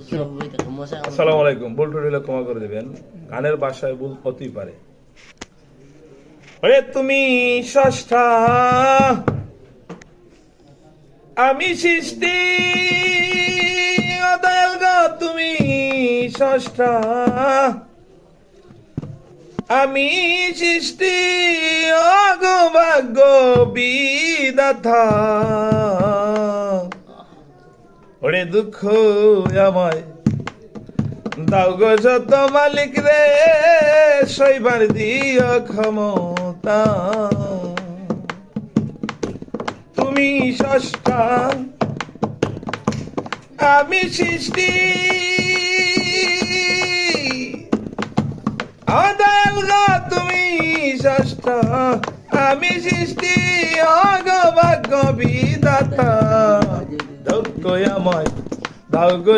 আসসালামু আলাইকুম। ভুল টুল হলে ক্ষমা করে দেবেন, গানের ভাষায় ভুল হতেই পারে। ওরে তুমি স্রষ্টা, আমি সৃষ্টি, ও দয়াল গো তুমি স্রষ্টা, আমি সৃষ্টি, ও গো ভাগ্য বিধাতা। ওরে দুঃখ আমায় দাও গো যত মালিক রে, সইবার দিও ক্ষমতা। তুমি স্রষ্টা, আমি সৃষ্টি, দয়াল গো তুমি স্রষ্টা, আমি সৃষ্টি, গো ভাগ্য বিধাতা। দুঃখ আমায় দাও গো